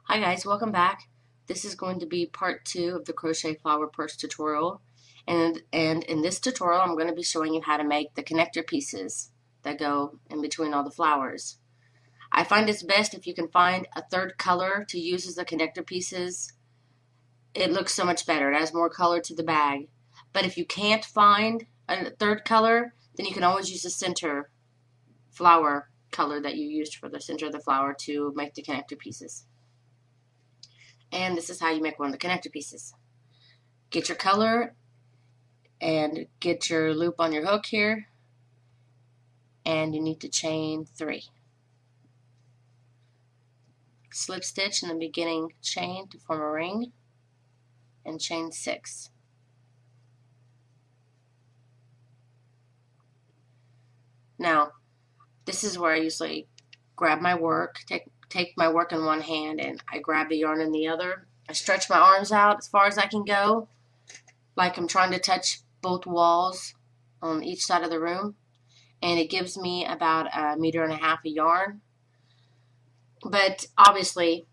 Hi guys, welcome back. This is going to be part 2 of the Crochet Flower Purse tutorial. And in this tutorial, I'm going to be showing you how to make the connector pieces that go in between all the flowers. I find it's best if you can find a third color to use as the connector pieces. It looks so much better. It adds more color to the bag. But if you can't find a third color, then you can always use the center flower color that you used for the center of the flower to make the connector pieces. And this is how you make one of the connector pieces. Get your color and get your loop on your hook here, and you need to chain 3. Slip stitch in the beginning chain to form a ring, and chain 6. Now, this is where I usually grab my work, take my work in one hand, and I grab the yarn in the other. I stretch my arms out as far as I can go, like I'm trying to touch both walls on each side of the room, and it gives me about 1.5 meters of yarn. But obviously,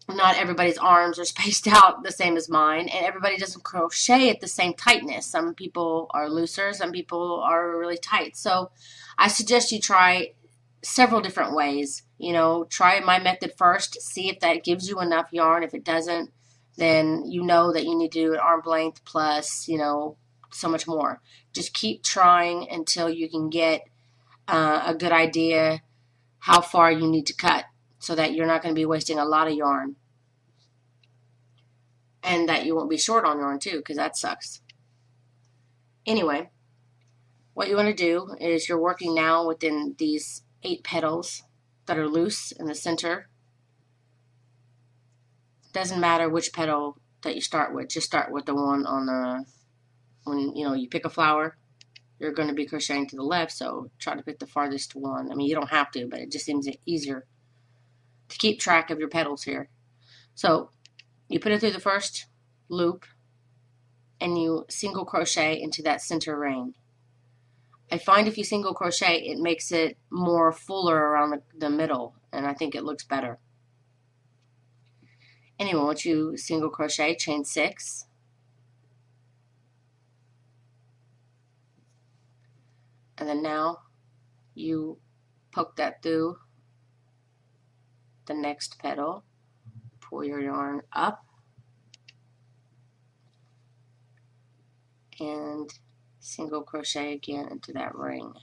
not everybody's arms are spaced out the same as mine, and everybody doesn't crochet at the same tightness. Some people are looser, some people are really tight. So I suggest you try several different ways. You know, try my method first, see if that gives you enough yarn. If it doesn't, then you know that you need to do an arm length plus, so much more. Just keep trying until you can get a good idea how far you need to cut so that you're not going to be wasting a lot of yarn. And that you won't be short on yarn too, because that sucks. Anyway, what you want to do is you're working now within these 8 petals that are loose in the center. Doesn't matter which petal that you start with, just start with the one on the, when you pick a flower, you're going to be crocheting to the left, so try to pick the farthest one. I mean, you don't have to, but it just seems easier to keep track of your petals here. So you put it through the first loop and you single crochet into that center ring. I find if you single crochet, it makes it more fuller around the middle, and I think it looks better. Anyway, once you single crochet, chain 6. And then now you poke that through the next petal, pull your yarn up, and single crochet again into that ring,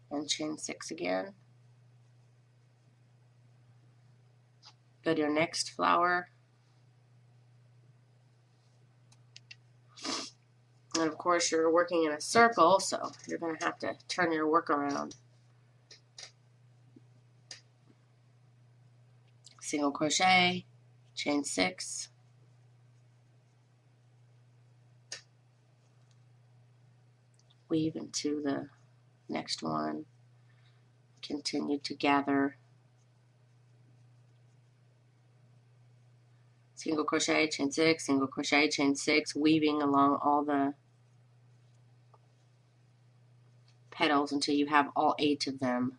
and chain 6 again. Go to your next flower, and of course you're working in a circle, so you're going to have to turn your work around. Single crochet, chain 6, weave into the next one, continue to gather, single crochet, chain 6, single crochet, chain 6, weaving along all the petals until you have all 8 of them.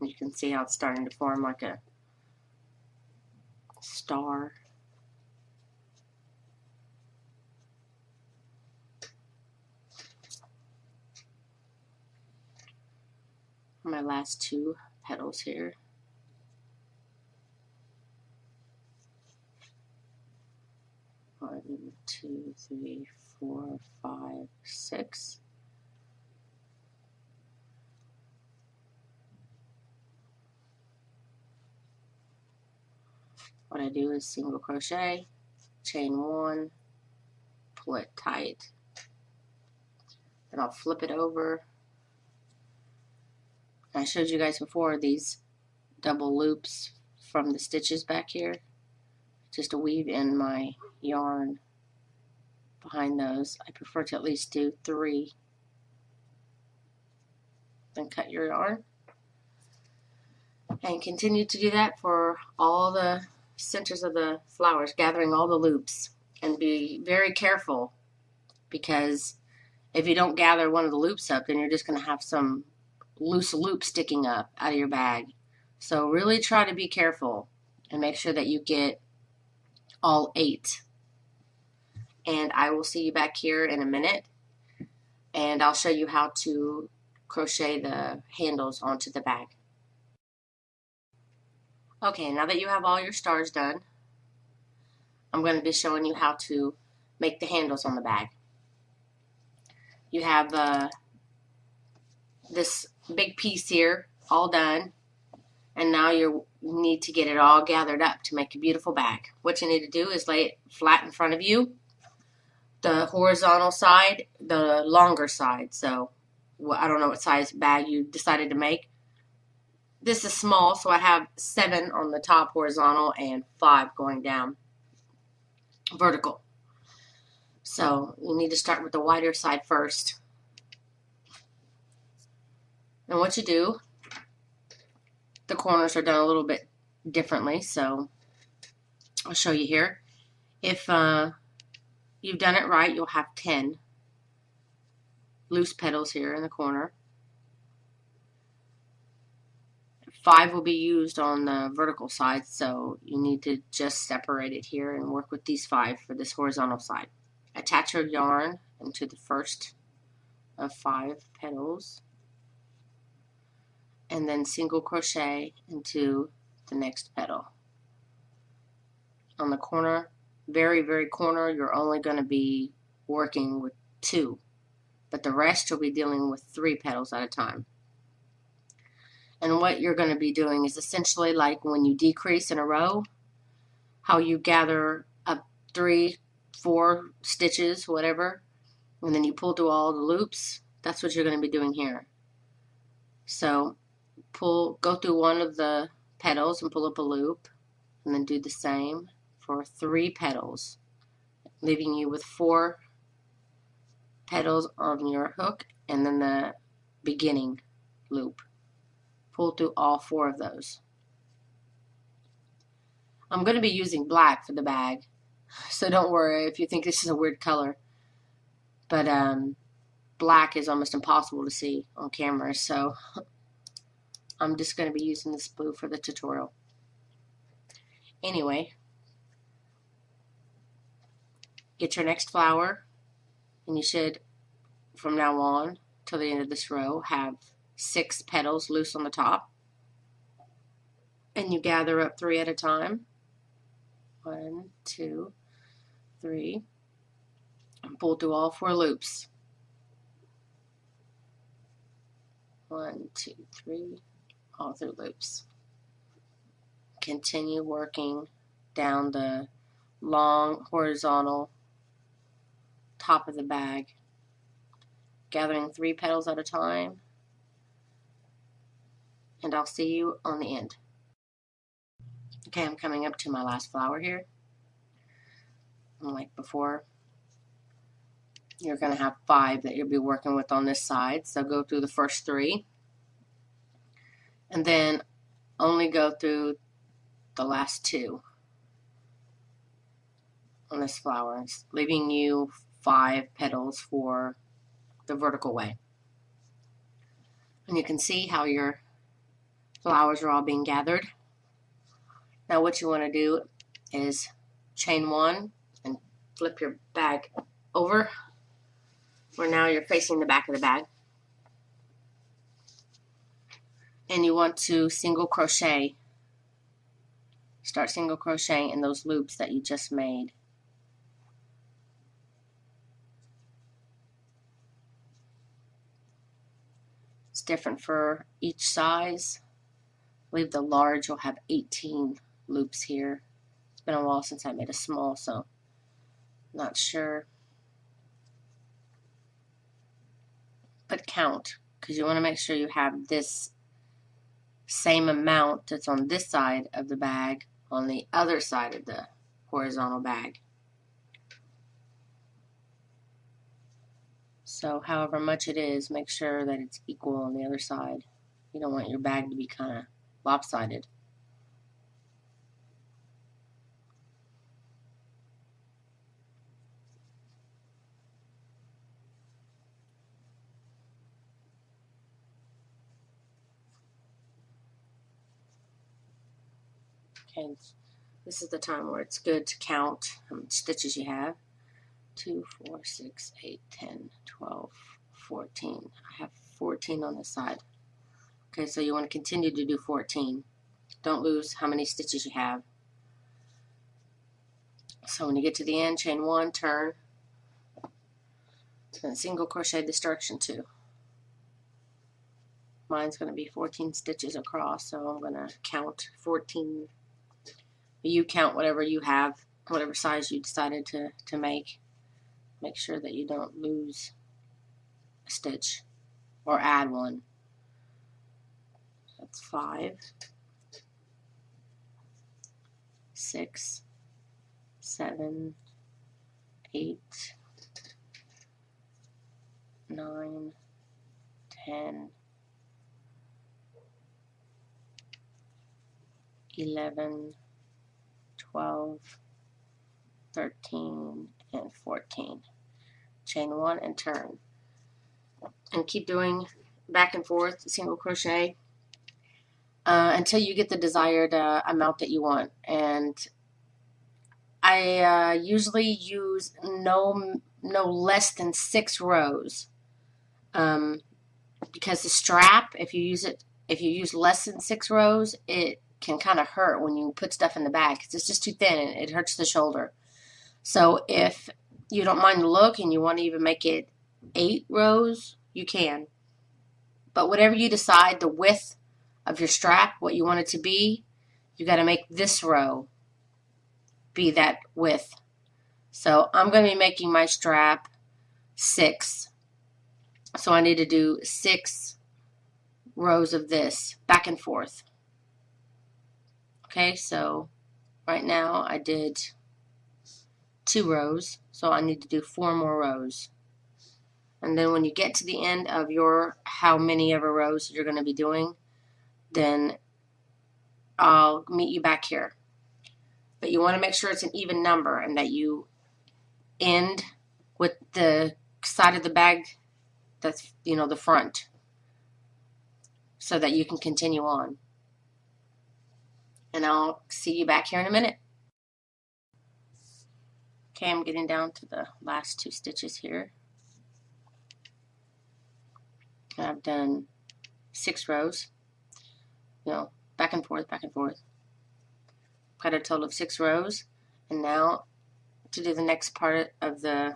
You can see how it's starting to form like a star. My last 2 petals here. One, 2, 3, 4, 5, 6. What I do is single crochet, chain 1, pull it tight, then I'll flip it over. I showed you guys before these double loops from the stitches back here, just to weave in my yarn behind those. I prefer to at least do 3. Then cut your yarn and continue to do that for all the centers of the flowers, gathering all the loops, and be very careful because if you don't gather one of the loops up, then you're just going to have some loose loop sticking up out of your bag. So really try to be careful and make sure that you get all 8. And I will see you back here in a minute, and I'll show you how to crochet the handles onto the bag. Okay, now that you have all your stars done, I'm going to be showing you how to make the handles on the bag. You have this big piece here all done, and now you need to get it all gathered up to make a beautiful bag. What you need to do is lay it flat in front of you, the horizontal side, the longer side. So I don't know what size bag you decided to make. This is small, so I have 7 on the top horizontal and 5 going down vertical. So you need to start with the wider side first. And what you do, the corners are done a little bit differently, so I'll show you here. If you've done it right, you'll have 10 loose petals here in the corner. 5 will be used on the vertical side, so you need to just separate it here and work with these 5 for this horizontal side. Attach your yarn into the first of 5 petals, and then single crochet into the next petal. On the corner, very, very corner, you're only going to be working with 2, but the rest you'll be dealing with 3 petals at a time. And what you're going to be doing is essentially like when you decrease in a row, how you gather up 3, 4 stitches, whatever, and then you pull through all the loops. That's what you're going to be doing here. So go through one of the petals and pull up a loop, and then do the same for 3 petals, leaving you with 4 petals on your hook and then the beginning loop. Pull through all 4 of those. I'm going to be using black for the bag, so don't worry if you think this is a weird color. But black is almost impossible to see on camera, so I'm just going to be using this blue for the tutorial. Anyway, get your next flower, and you should, from now on till the end of this row, have 6 petals loose on the top, and you gather up 3 at a time. 1, 2, 3, and pull through all 4 loops. 1, 2, 3, all through loops. Continue working down the long horizontal top of the bag, gathering 3 petals at a time, and I'll see you on the end. Okay, I'm coming up to my last flower here. And like before, you're going to have 5 that you'll be working with on this side, so go through the first 3, and then only go through the last 2 on this flower, leaving you 5 petals for the vertical way. And you can see how your flowers are all being gathered. Now what you want to do is chain 1 and flip your bag over, where now you're facing the back of the bag. And you want to single crochet. Start single crocheting in those loops that you just made. It's different for each size. I believe the large will have 18 loops here. It's been a while since I made a small, so not sure. But count, because you want to make sure you have this same amount that's on this side of the bag on the other side of the horizontal bag. So however much it is, make sure that it's equal on the other side. You don't want your bag to be kind of lopsided. Okay, this is the time where it's good to count how many stitches you have. 2, 4, 6, 8, 10, 12, 14. I have 14 on this side. Okay, so you want to continue to do 14. Don't lose how many stitches you have. So when you get to the end, chain 1, turn, and single crochet this direction too. Mine's going to be 14 stitches across, so I'm going to count 14. You count whatever you have, whatever size you decided to make. Make sure that you don't lose a stitch or add one. That's 5, 6, 7, 8, 9, 10, 11, 12, 13, and 14. Chain 1 and turn. And keep doing back and forth single crochet until you get the desired amount that you want. And I usually use no less than 6 rows because the strap, if you use less than 6 rows, it can kind of hurt when you put stuff in the bag because it's just too thin and it hurts the shoulder. So if you don't mind the look and you want to even make it 8 rows, you can. But whatever you decide, the width of your strap, what you want it to be, you got to make this row be that width. So I'm going to be making my strap 6. So I need to do 6 rows of this back and forth. Okay, so right now I did 2 rows, so I need to do 4 more rows. And then when you get to the end of your how many ever rows you're going to be doing, then I'll meet you back here. But you want to make sure it's an even number and that you end with the side of the bag that's, the front, so that you can continue on. And I'll see you back here in a minute. Okay, I'm getting down to the last 2 stitches here. And I've done 6 rows, back and forth, back and forth. Got a total of 6 rows. And now to do the next part of the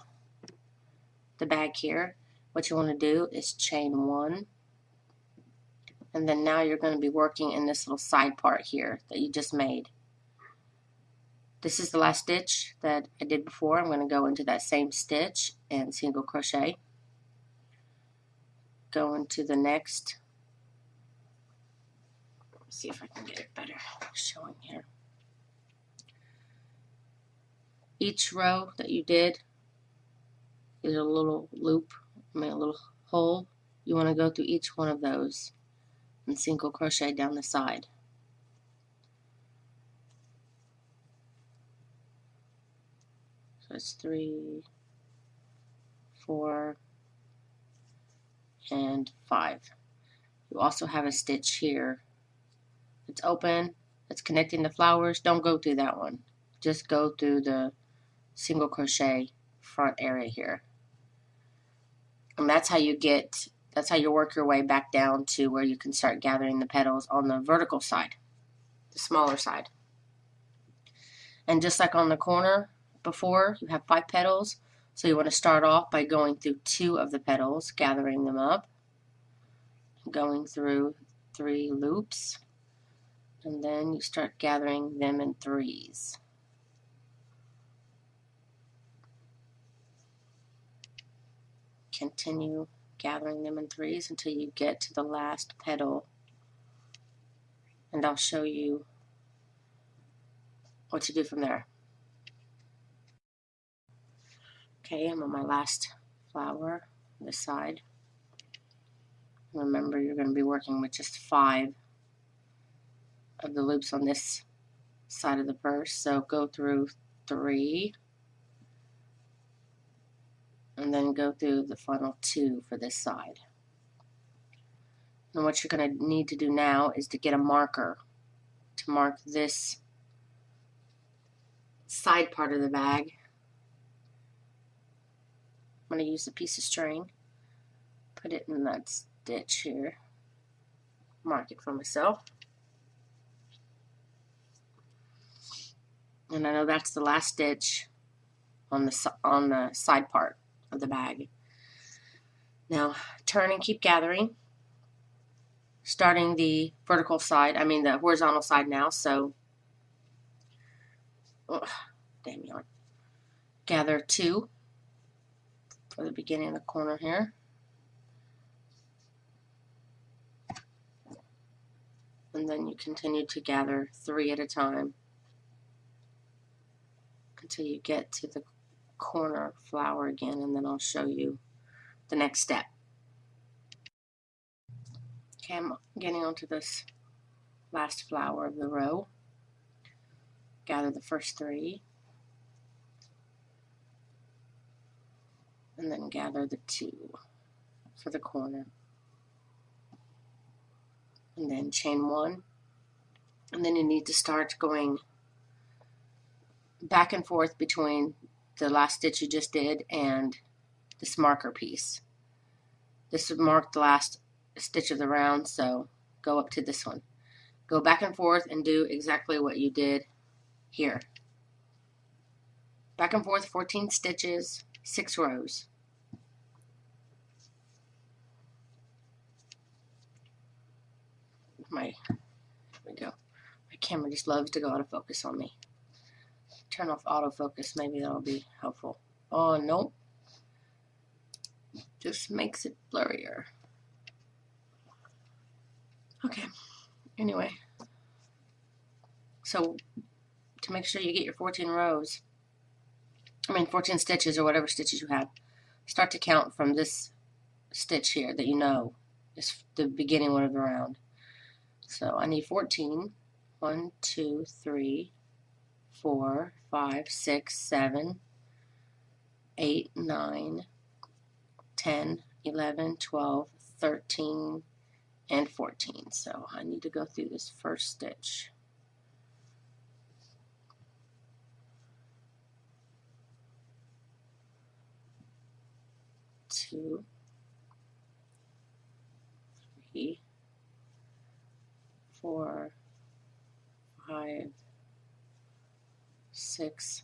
bag here, what you want to do is chain 1. And then now you're going to be working in this little side part here that you just made. This is the last stitch that I did before. I'm going to go into that same stitch and single crochet. Go into the next. Let's see if I can get it better showing here. Each row that you did is a little loop, a little hole. You want to go through each one of those and single crochet down the side. So it's 3, 4, and 5. You also have a stitch here. It's open. It's connecting the flowers. Don't go through that one. Just go through the single crochet front area here. And that's how you work your way back down to where you can start gathering the petals on the vertical side, the smaller side. And just like on the corner before, you have 5 petals. So you want to start off by going through 2 of the petals, gathering them up, going through 3 loops, and then you start gathering them in 3s. Continue gathering them in 3s until you get to the last petal, and I'll show you what to do from there. Okay, I'm on my last flower on this side. Remember, you're going to be working with just 5 of the loops on this side of the purse, so go through 3 and then go through the final 2 for this side. And what you're going to need to do now is to get a marker to mark this side part of the bag. I'm going to use a piece of string, put it in that stitch here, mark it for myself. And I know that's the last stitch on the side part of the bag. Now turn and keep gathering, starting the vertical side, the horizontal side now. So, damn yarn. Gather 2 for the beginning of the corner here. And then you continue to gather 3 at a time until you get to the corner flower again, and then I'll show you the next step. Okay, I'm getting onto this last flower of the row. Gather the first 3, and then gather the 2 for the corner, and then chain 1, and then you need to start going back and forth between the last stitch you just did and this marker piece. This would mark the last stitch of the round, so go up to this one. Go back and forth and do exactly what you did here. Back and forth 14 stitches, 6 rows. Here we go. My camera just loves to go out of focus on me. Turn off autofocus, maybe that'll be helpful. Oh, nope. Just makes it blurrier. Okay, anyway. So, to make sure you get your 14 rows, 14 stitches or whatever stitches you have, start to count from this stitch here that you know is the beginning one of the round. So I need 14. 1, 2, 3, 4, 5, 6, 7, 8, 9, 10, 11, 12, 13, and 14. So I need to go through this first stitch. Two, 3, 4, 5, 6,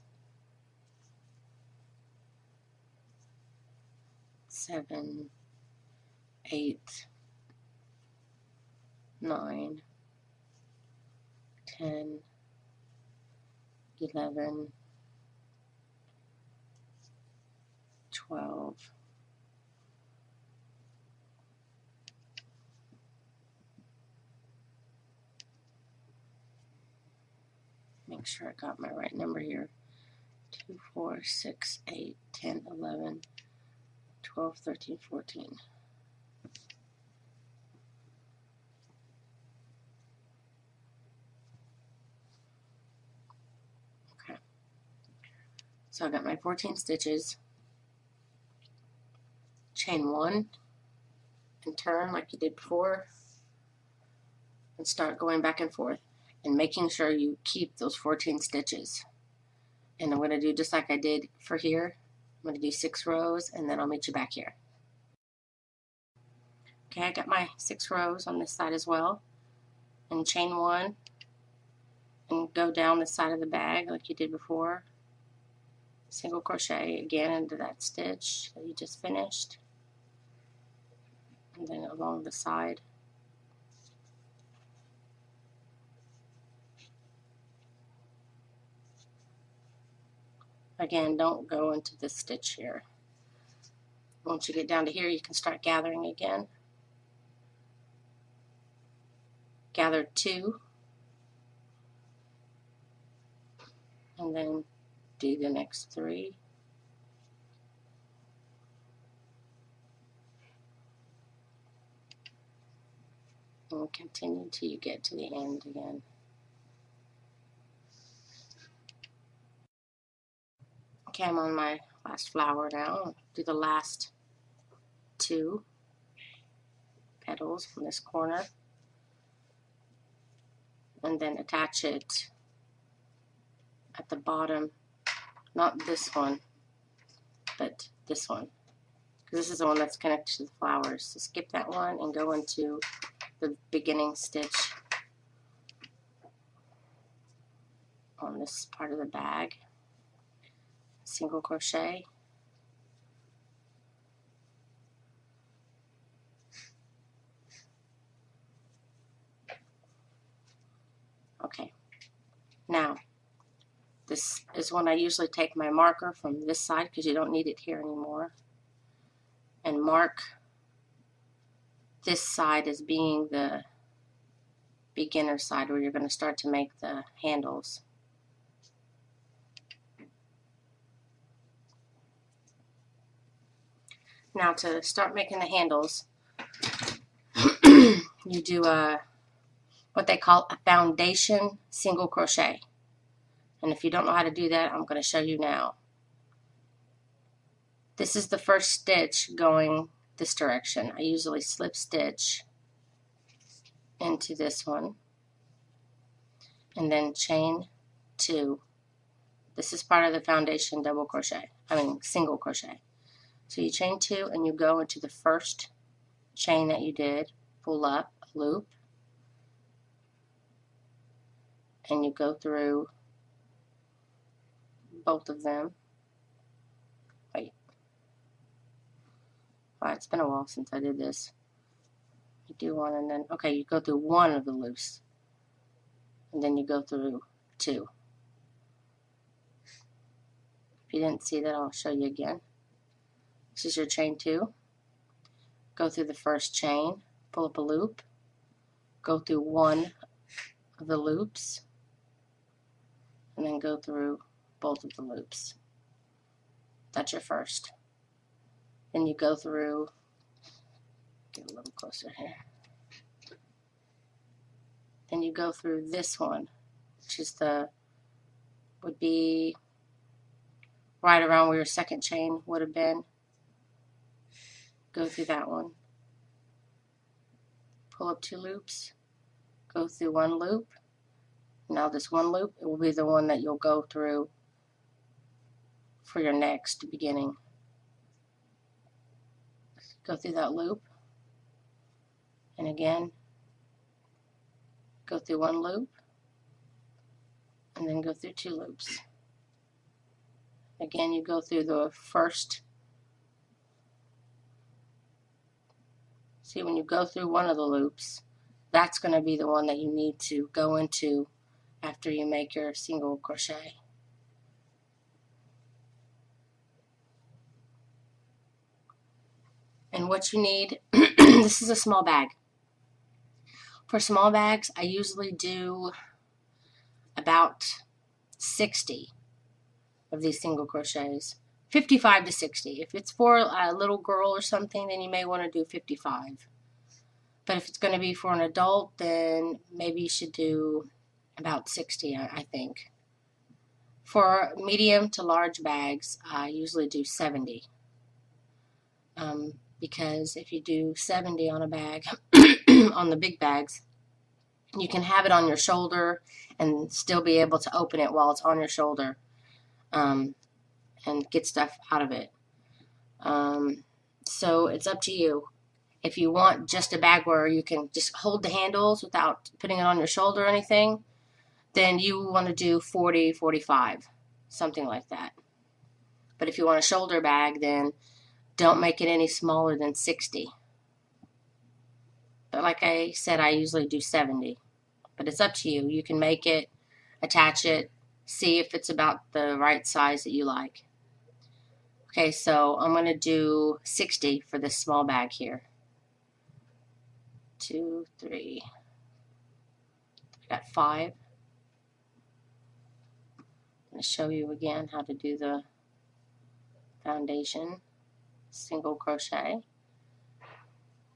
7, 8, 9, 10, 11, 12, 'Make sure I got my right number here. 2, 4, 6, 8, 10, 11, 12, 13, 14. Okay. So I got my 14 stitches. Chain 1 and turn like you did before, and start going back and forth and making sure you keep those 14 stitches. And I'm going to do just like I did for here. I'm going to do 6 rows, and then I'll meet you back here. Okay, I got my 6 rows on this side as well, and chain 1 and go down the side of the bag like you did before. Single crochet again into that stitch that you just finished, and then along the side. Again, don't go into this stitch here. Once you get down to here, you can start gathering again. Gather 2, and then do the next 3. And continue till you get to the end again. Okay, I'm on my last flower now. I'll do the last 2 petals from this corner, and then attach it at the bottom not this one, but this one, because this is the one that's connected to the flowers. So skip that one and go into the beginning stitch on this part of the bag. Single crochet. Okay, now this is when I usually take my marker from this side, because you don't need it here anymore, and mark this side as being the beginner side where you're going to start to make the handles. Now to start making the handles, you do what they call a foundation single crochet. And if you don't know how to do that, I'm going to show you now. This is the first stitch going this direction. I usually slip stitch into this one and then chain 2. This is part of the foundation single crochet. So you chain 2 and you go into the first chain that you did, pull up a loop, and you go through both of them. Wait. Wow, it's been a while since I did this. You do one and then, okay, you go through one of the loops, and then you go through 2. If you didn't see that, I'll show you again. This is your chain 2. Go through the first chain, pull up a loop, go through one of the loops, and then go through both of the loops. That's your first. Then you go through, get a little closer here. Then you go through this one, which is would be right around where your second chain would have been. Go through that one. Pull up 2 loops, go through 1 loop. Now this 1 loop, it will be the one that you'll go through for your next beginning. Go through that loop, and again, go through 1 loop, and then go through 2 loops. Again, you go through the first. See, when you go through one of the loops, that's going to be the one that you need to go into after you make your single crochet. And what you need, this is a small bag. For small bags, I usually do about 60 of these single crochets. 55 to 60. If it's for a little girl or something, then you may want to do 55. But if it's going to be for an adult, then maybe you should do about 60, I think. For medium to large bags, I usually do 70. Because if you do 70 on a bag, on the big bags, you can have it on your shoulder and still be able to open it while it's on your shoulder, and get stuff out of it. So it's up to you. If you want just a bag where you can just hold the handles without putting it on your shoulder or anything, then you want to do 40, 45, something like that. But if you want a shoulder bag, then don't make it any smaller than 60. But like I said, I usually do 70. But it's up to you. You can make it, attach it, see if it's about the right size that you like. Okay, so I'm going to do 60 for this small bag here. 2, 3. I got 5. I'm going to show you again how to do the foundation single crochet,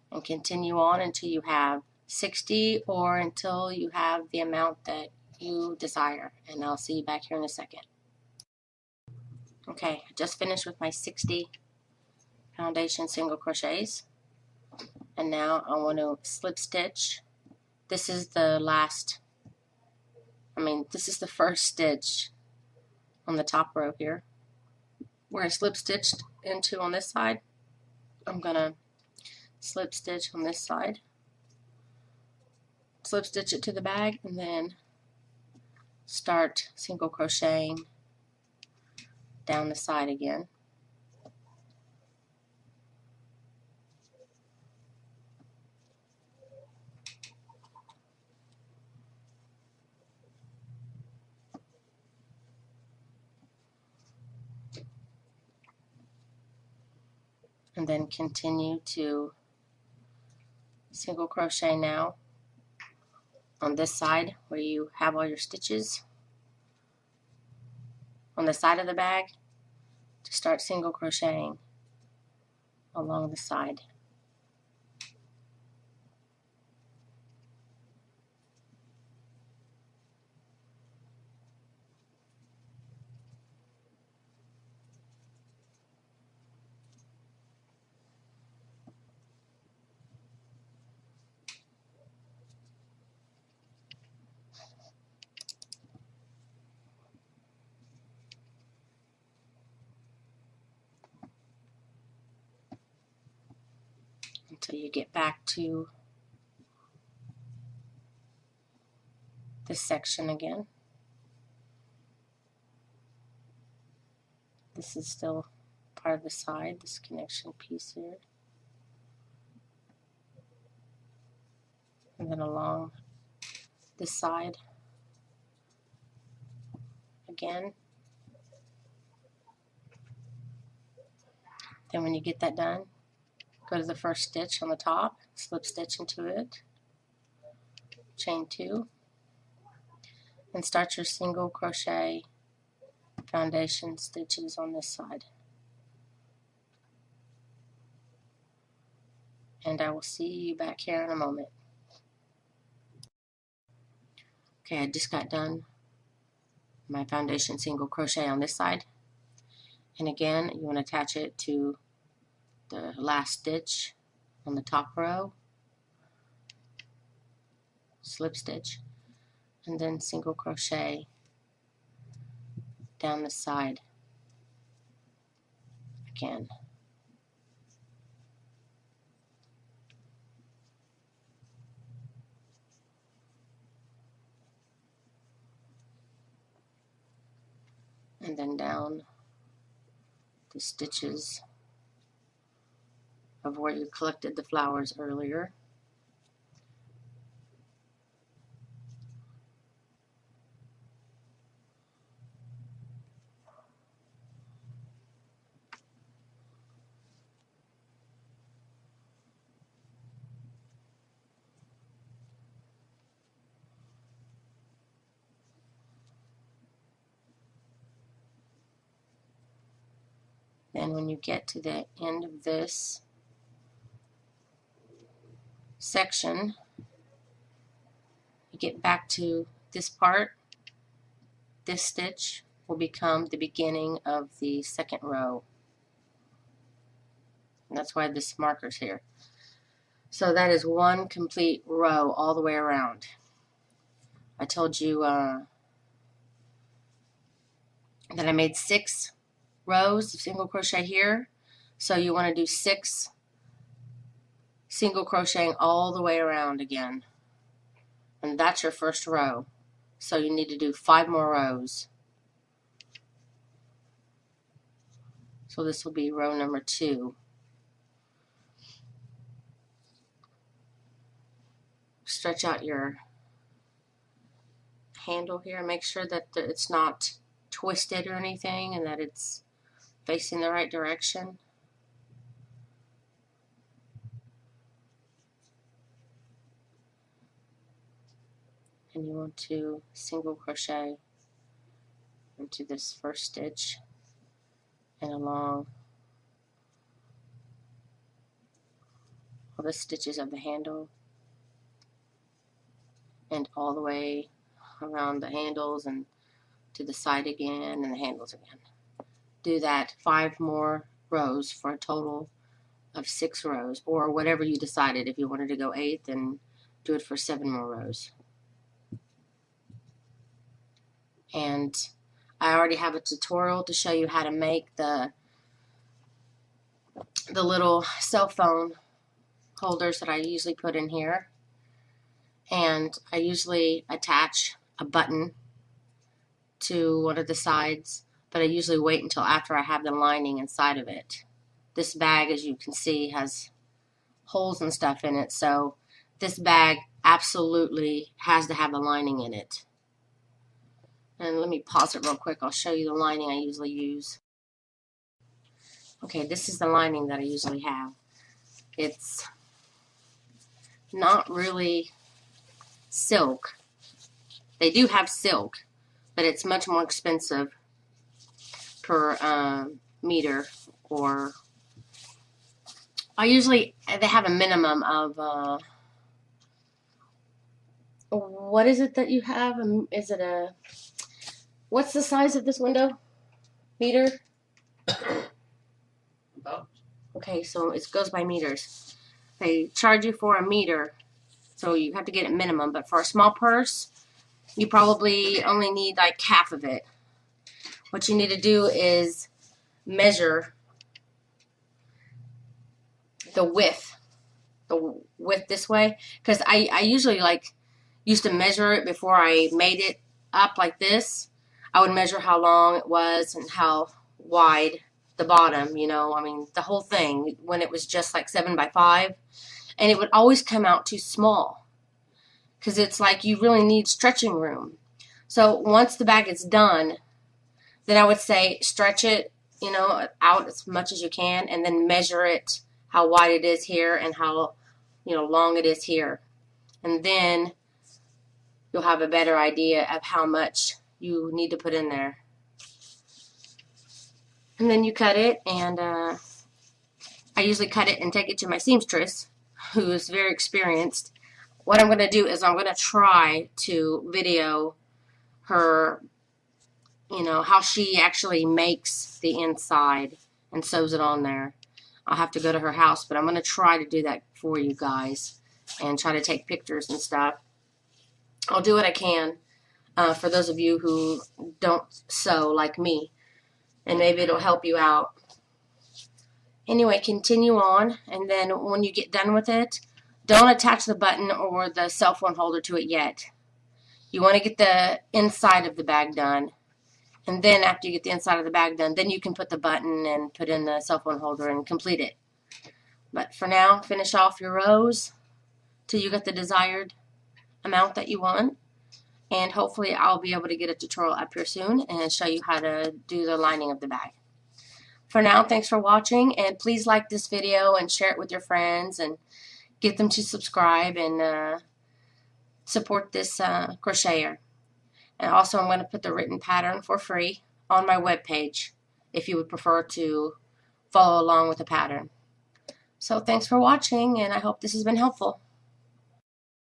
and continue on until you have 60 or until you have the amount that you desire. And I'll see you back here in a second. Okay, I just finished with my 60 foundation single crochets, and now I want to slip stitch. This is the first stitch on the top row here. Where I slip stitched into on this side, I'm going to slip stitch on this side, slip stitch it to the bag, and then start single crocheting down the side again. And then continue to single crochet now on this side where you have all your stitches on the side of the bag, to start single crocheting along the side. Until you get back to this section again. This is still part of the side, this connection piece here. And then along this side again. Then when you get that done, go to the first stitch on the top, slip stitch into it, chain 2, and start your single crochet foundation stitches on this side. And I will see you back here in a moment. Okay, I just got done my foundation single crochet on this side. And again, you want to attach it to the last stitch on the top row, slip stitch, and then single crochet down the side again. And then down the stitches of where you collected the flowers earlier. Then when you get to the end of this section, you get back to this part, this stitch will become the beginning of the second row. And that's why this marker's here. So that is one complete row all the way around. I told you that I made 6 rows of single crochet here, so you want to do 6 single crocheting all the way around again, and that's your first row. So you need to do 5 more rows. So this will be row number 2. Stretch out your handle here, make sure that it's not twisted or anything and that it's facing the right direction. And you want to single crochet into this first stitch and along all the stitches of the handle and all the way around the handles and to the side again and the handles again. Do that 5 more rows for a total of 6 rows, or whatever you decided. If you wanted to go 8, then do it for 7 more rows. And I already have a tutorial to show you how to make the little cell phone holders that I usually put in here. And I usually attach a button to one of the sides, but I usually wait until after I have the lining inside of it. This bag, as you can see, has holes and stuff in it, so this bag absolutely has to have the lining in it. And let me pause it real quick. I'll show you the lining I usually use. Okay, this is the lining that I usually have. It's not really silk. They do have silk, but it's much more expensive per meter. Or they have a minimum of what is it that you have? Is it a, what's the size of this window? Meter? Okay, so it goes by meters. They charge you for a meter, so you have to get it minimum. But for a small purse, you probably only need like half of it. What you need to do is measure the width this way, because I usually used to measure it before I made it up like this. I would measure how long it was and how wide the bottom, you know, I mean the whole thing, when it was just like 7 by 5, and it would always come out too small because it's like you really need stretching room. So once the bag is done, then I would say stretch it, you know, out as much as you can, and then measure it how wide it is here and how, you know, long it is here, and then you'll have a better idea of how much you need to put in there. And then you cut it, and I usually cut it and take it to my seamstress, who is very experienced. What I'm going to do is I'm going to try to video her, you know, how she actually makes the inside and sews it on there. I'll have to go to her house, but I'm going to try to do that for you guys and try to take pictures and stuff. I'll do what I can for those of you who don't sew like me, and maybe it'll help you out. Anyway, continue on, and then when you get done with it, don't attach the button or the cell phone holder to it yet. You want to get the inside of the bag done, and then after you get the inside of the bag done, then you can put the button and put in the cell phone holder and complete it. But for now, finish off your rows till you get the desired amount that you want, and hopefully I'll be able to get a tutorial up here soon and show you how to do the lining of the bag. For now, thanks for watching, and please like this video and share it with your friends and get them to subscribe and support this crocheter. And also, I'm going to put the written pattern for free on my webpage if you would prefer to follow along with the pattern. So thanks for watching, and I hope this has been helpful.